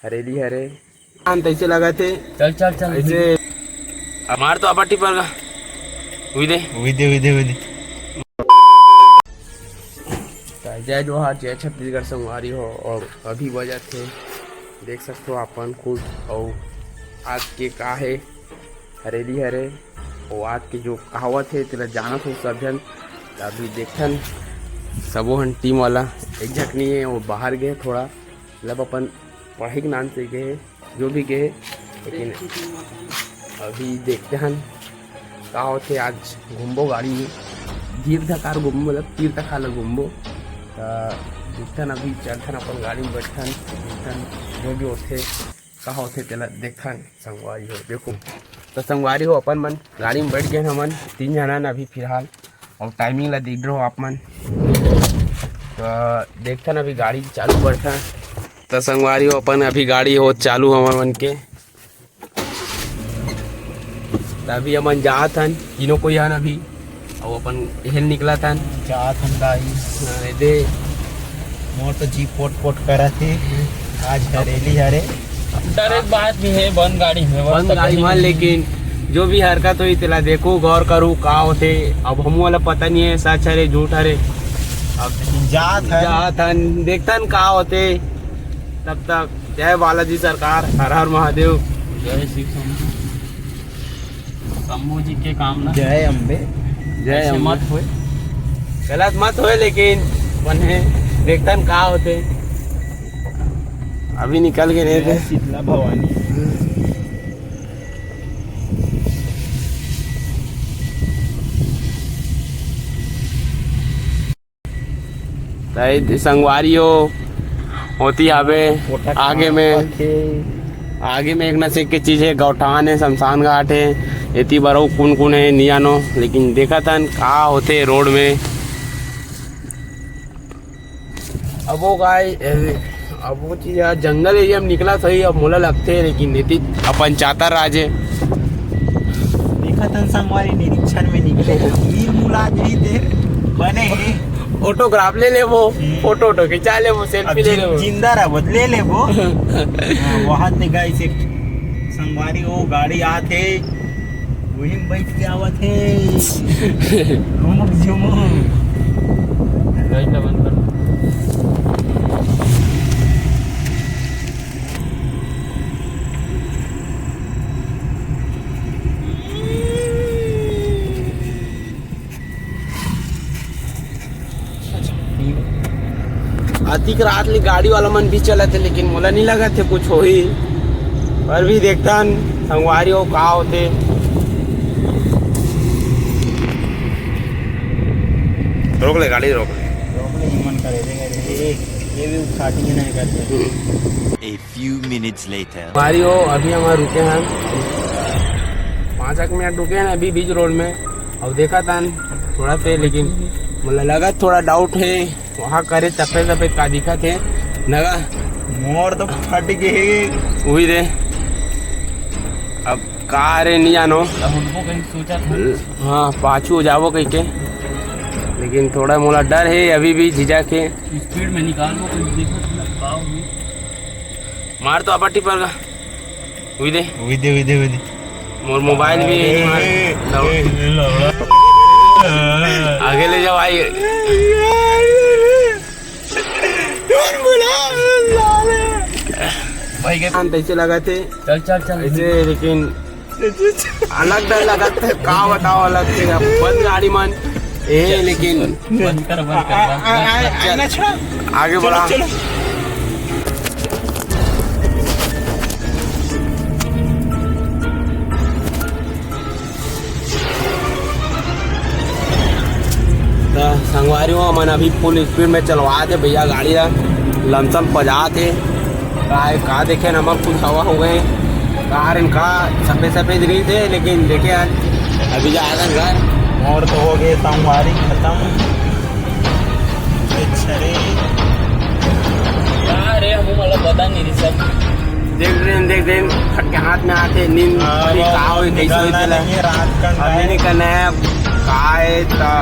हरेली हरे ऐसे लगा थे। चल चल चल ऐसे हमार तो अपाटी पर हुई दे जय जोहार जय छत्तीसगढ़ संगवारी हो। और अभी वजह थे देख सकते हो अपन खुद। और आज के का है हरेली हरे और आज के जो कहावत है तेरा जानत हो सभ्यन। अभी देखन सबो हन टीम वाला एक झक नहीं है वो बाहर गए थोड़ा मतलब अपन पढ़ाई के नाम से गए जो भी गए। लेकिन अभी देखते हैं का होते आज घूमबो गाड़ी में धीर धकार घूमबो मतलब तीर तखाला घूमबो तो देखथन। अभी चलथन अपन गाड़ी में बैठथन देखथन जो भी होते का होते तेला देखथन संगवारी हो। देखो तो संगवारी हो अपन मन गाड़ी में बैठ गए हमन 3 जना अभी फिलहाल। और टाइमिंग ला देख रहे हो आप मन तो देखथन अभी गाड़ी चालू बढ़ता तो संगवारी हो अपन अभी गाड़ी हो चालू हमन मन के अभी हमन जात हन किनो कोई हन अभी और अपन हेल निकला था जात हम दाई दे मोर तो जी पोट करा थे आज हरेली हरे। डर एक बात भी है बंद गाड़ी में लेकिन जो भी हरकत हुई तेला देखो गौर करूँ का होते। अब हम वाला पता नहीं है सच हरे झूठ हरे अब जात हन देखतन का होते। तब तक जय बालाजी सरकार हर हर महादेव जय शिव शंभू जी के काम ना जय अम्बे जय मत हुए गलत मत हुए लेकिन बने देखतन का होते। अभी निकल के नहीं थे शीतला भवानी संगवारी हो होती आवे आगे में एक नशे की चीज है गौठान है शमशान घाट है इतनी बरो कौन है नियानो। लेकिन देखा था का होते रोड में अब वो गाय अब वो चीज यार जंगल एरिया में निकला सही अब मोला लगते है। लेकिन नीति अपन चाहता राजे देखा था संगवारी निरीक्षण में निकले वीर मुलाज ही थे बने ऑटोग्राफ ले ले वो फोटो खिंचा ले वो सेल्फी ले ले वो जिंदा रहा बदले ले वो वहाँ निगाह से संगवारी हो गाड़ी आते वही बैठ के आवा थे घुमक झुमक बंद कर अधिक रात ले गाड़ी वाला मन भी चला थे लेकिन मोला नहीं लगा थे कुछ हो ही पर भी देखता संगवारी हो का होते। रोक ले गाड़ी रोक ले मन करे ये भी स्टार्टिंग नहीं करते। A few minutes later संगवारी हो अभी हमारे रुके हैं 5 मिनट रुके हैं अभी बीच रोड में। अब देखा था थोड़ा पे लेकिन मुझे लगा थोड़ा डाउट है वहाँ करे सफेद का दिखा थे नगा मोर तो फट गए वही रे अब का रे नहीं जानो कहीं सोचा था हाँ पाछू हो जावो कहीं के। लेकिन थोड़ा मोला डर है अभी भी झिझक है स्पीड में निकाल मार तो अपाटी पर हुई दे मोर मोबाइल भी आगे ले जाओ आई भाई के कान ऐसे लगा थे चल चल चल ऐसे लेकिन अलग डर लगा था का बताओ अलग थे बंद गाड़ी मन ए लेकिन बंद कर आगे बढ़ा संगवारी हो मन अभी फुल स्पीड में चलवा दे भैया गाड़ी लमसम पजा थे का देखे नमक कुछ हवा हो गए कार इनका सफेद गई थे। लेकिन देखे अभी जाएगा घर और तो हो गए संगवारी खत्म। अरे हम मतलब पता नहीं सब देख रहे फट के हाथ में आते नींद कैसे रात का का